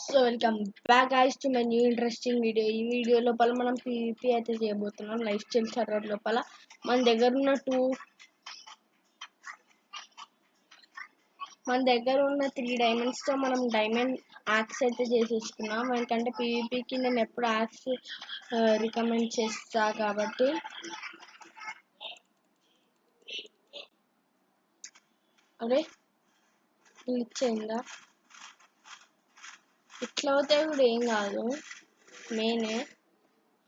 So welcome back guys to my new interesting video. ఈ video లోపల మనం PVP అయితే చేయబోతున్నాం. లైఫ్ స్టైల్ సర్వర్ లోపల మన దగ్గర ఉన్న 3 డైమండ్స్ తో మనం డైమండ్ యాక్స్ అయితే చేసేసుకున్నాం. ఎందుకంటే పీవీపీకి నేను ఎప్పుడు యాక్స్ రికమెండ్ చేస్తా కాబట్టి. అరే గ్లిచ్ అయిందా? ఇట్లా అవుతే కూడా ఏం కాదు. నేనే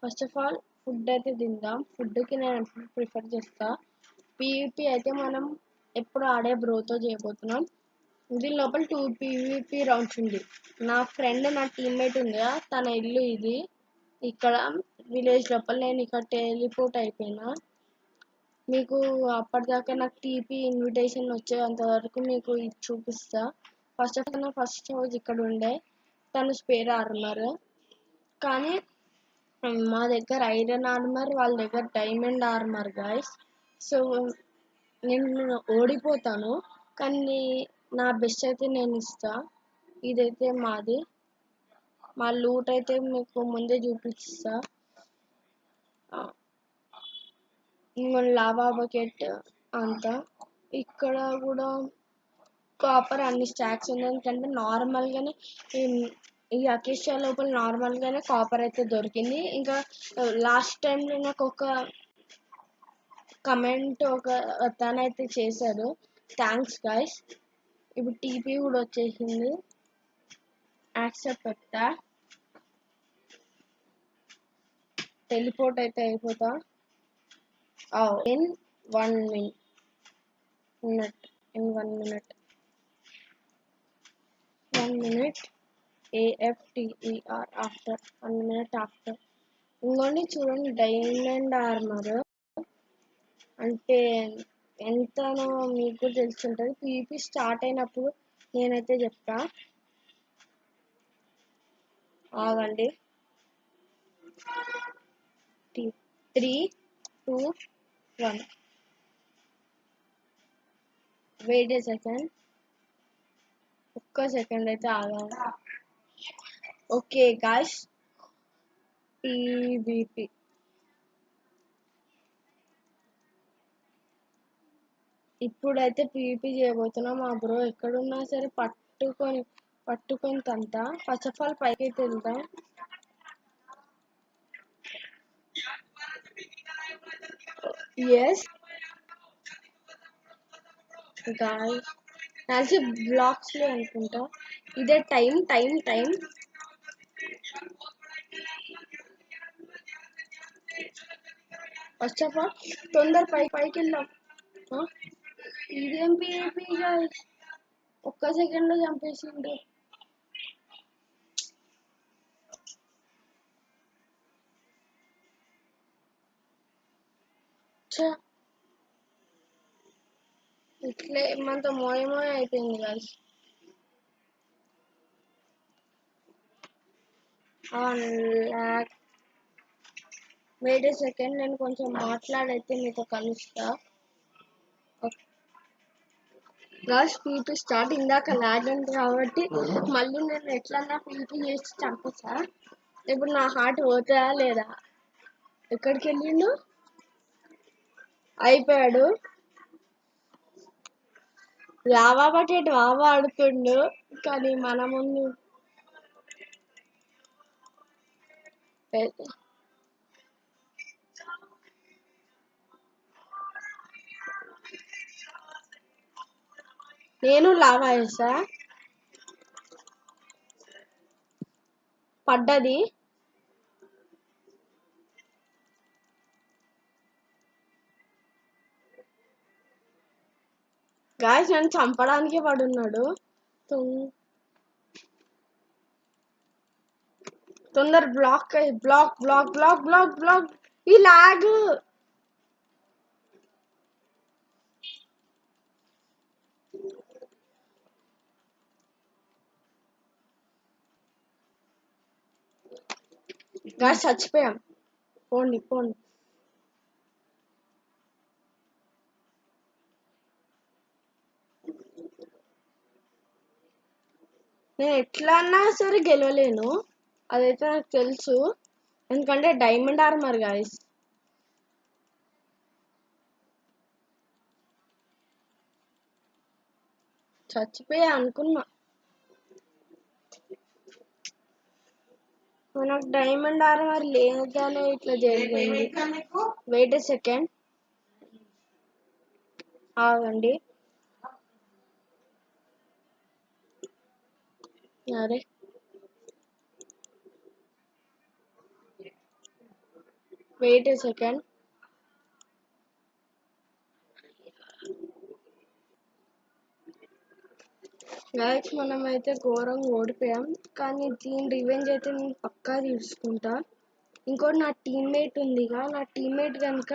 ఫస్ట్ ఆఫ్ ఆల్ ఫుడ్ అయితే తిందాం. ఫుడ్కి నేను ఎప్పుడు ప్రిఫర్ చేస్తా. పీవీపీ అయితే మనం ఎప్పుడు ఆడే బ్రోతో చేయబోతున్నాం. దీని లోపల 2 పీవీపీ రౌండ్స్ ఉంది. నా ఫ్రెండ్ నా టీమ్మేట్ ఉందిగా, తన ఇల్లు ఇది. ఇక్కడ విలేజ్ లోపల నేను ఇక్కడ టెలిపోర్ట్ అయిపోయినా. మీకు అప్పటిదాకా నాకు టీపీ ఇన్విటేషన్ వచ్చేంత వరకు మీకు ఇది చూపిస్తా. ఫస్ట్ ఆఫ్ ఆల్ ఫస్ట్ రోజు ఇక్కడ ఉండే తను స్పేర్ ఆర్మర్, కానీ మా దగ్గర ఐరన్ ఆర్మర్, వాళ్ళ దగ్గర డైమండ్ ఆర్మర్ గాయస్. సో నేను ఓడిపోతాను, కానీ నా బెస్ట్ అయితే నేను ఇస్తా. ఇదైతే మాది. మా లూట్ అయితే మీకు ముందే చూపిస్తా. లావా బకెట్ అంతా ఇక్కడ కూడా కాపర్ అన్ని స్టాక్స్ ఉన్నాయి. ఎందుకంటే నార్మల్గానే ఈ అకేషియా లోపల నార్మల్గానే కాపర్ అయితే దొరికింది. ఇంకా లాస్ట్ టైంలో నాకు ఒక కమెంట్ ఒక తనైతే చేశాడు, థ్యాంక్స్ గైస్. ఇప్పుడు టీపీ కూడా వచ్చేసింది, యాక్సెప్ట్ పెట్టా. టెలిపోర్ట్ అయితే అయిపోతా in 1 minute. In 1 minute. 1 minute AFTER after 1 minute after. ఇంకోండి చూడండి, డైమండ్ ఆర్మర్ అంటే ఎంతనో మీకు తెలుసుంటుంది. పీవీపీ స్టార్ట్ అయినప్పుడు నేనైతే చెప్తా, ఆగండి. 3, 2, 1. వెయిట్ ఏ సెకండ్, ఒక్క సెకండ్ అయితే ఆగండి. ఓకే గాయ్స్, పీవీపీ ఇప్పుడైతే పీవీపీ చేయబోతున్నాం. మా బ్రో ఎక్కడున్నా సరే పట్టుకొని తంతా. ఫస్ట్ ఆఫ్ ఆల్ పైకి అయితే వెళ్తాం. ఎస్ గాయ్స్, కలిసి బ్లాక్స్ లో అనుకుంటా. ఇదే టైం. ఫస్ట్ ఆఫ్ ఆల్ తొందర పైకి వెళ్దాం. ఇదేం పీవీపీ గాయ్స్, ఒక్క సెకండ్ లో చంపేసిండు. ఇట్లే ఏమంత మోయమోయ అయిపోయింది గాయ్స్. వెయిట్ ఏ సెకండ్, నేను కొంచెం మాట్లాడైతే మీతో కలుస్తా. Guys PVP start. ఇందాక ల్యాగ్ అంది కాబట్టి మళ్ళీ నేను ఎట్లన్నా పీవీపీ చేసి చంపేసా. ఇప్పుడు నా హార్ట్ పోతుందా లేదా? ఎక్కడికి వెళ్ళిండు? అయిపోయాడు. లావా బకెట్ వావా ఆడుతుండు, కానీ మన ముందు నేను లావా వేసా, పడ్డది. గాయస్ నన్ను చంపడానికి పడున్నాడు. తొందర block block block block block block. ఈ లాగ్ గాయస్ చచ్చిపోయాం. పోండి. నేను ఎట్లా అన్నా సరే గెలవలేను, అదైతే నాకు తెలుసు. ఎందుకంటే డైమండ్ ఆర్మర్ గాయస్. చచ్చిపోయా అనుకున్నా. మనకు డైమండ్ ఆర్మర్ లేదని ఇట్లా జరిగింది. వెయిట్ ఎ సెకండ్, ఆగండి. అరే వెయిట్ ఎ సెకండ్. గైస్ మనం అయితే ఘోరంగా ఓడిపోయాం, కానీ దీని రివెంజ్ అయితే నేను పక్కా తీసుకుంటా. ఇంకోటి నా టీమ్మేట్ ఉందిగా, నా టీమ్మేట్ కనుక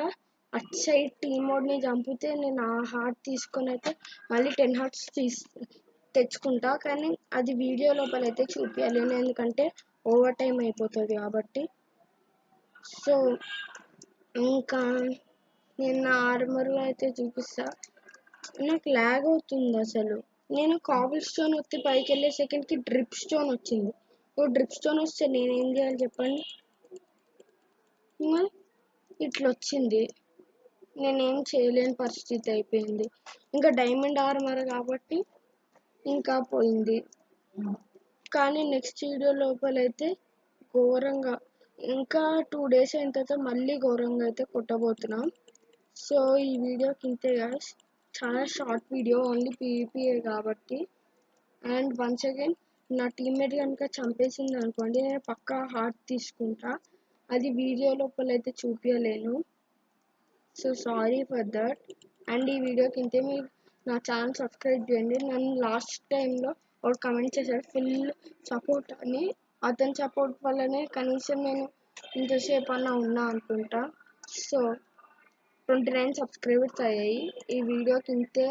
అట్ సైడ్ టీమ్ మోడ్ని చంపితే నేను ఆ హార్ట్ తీసుకొని అయితే మళ్ళీ 10 హార్ట్స్ తెచ్చుకుంటా. కానీ అది వీడియో లోపల అయితే చూపించలేను, ఎందుకంటే ఓవర్ టైం అయిపోతుంది కాబట్టి. సో ఇంకా నేను నా ఆర్మర్ అయితే చూపిస్తా. నాకు ల్యాగ్ అవుతుంది అసలు. నేను కాబుల్ స్టోన్ వచ్చి పైకి వెళ్ళే సెకండ్కి డ్రిప్ స్టోన్ వచ్చింది. డ్రిప్ స్టోన్ వస్తే నేనేం చేయాలి చెప్పండి. ఇట్లా వచ్చింది, నేనేం చేయలేని పరిస్థితి అయిపోయింది. ఇంకా డైమండ్ ఆర్మర్ కాబట్టి ఇంకా పోయింది. కానీ నెక్స్ట్ వీడియో లోపలైతే ఘోరంగా, ఇంకా 2 days అయిన తర్వాత మళ్ళీ ఘోరంగా అయితే కొట్టబోతున్నాం. సో ఈ వీడియోకి ఇంతే గాయస్, చాలా షార్ట్ వీడియో, ఓన్లీ పీవీపీఏ కాబట్టి. అండ్ వన్స్ అగైన్ నా టీమ్మేట్ కనుక చంపేసింది అనుకోండి, నేను పక్కా హార్ట్ తీసుకుంటా. అది వీడియో లోపల అయితే చూపించలేను. So sorry for that. And ఈ వీడియోకి ఇంతే. మీరు నా ఛానల్ సబ్స్క్రైబ్ చేయండి. నన్ను లాస్ట్ టైంలో ఒక కమెంట్ చేశాడు ఫుల్ సపోర్ట్ అని, అతని సపోర్ట్ వల్లనే కనీసం నేను ఇంతసేపు అన్నా ఉన్నా అనుకుంటా. సో 29 సబ్స్క్రైబర్స్ అయ్యాయి. ఈ వీడియోకి ఇంతే.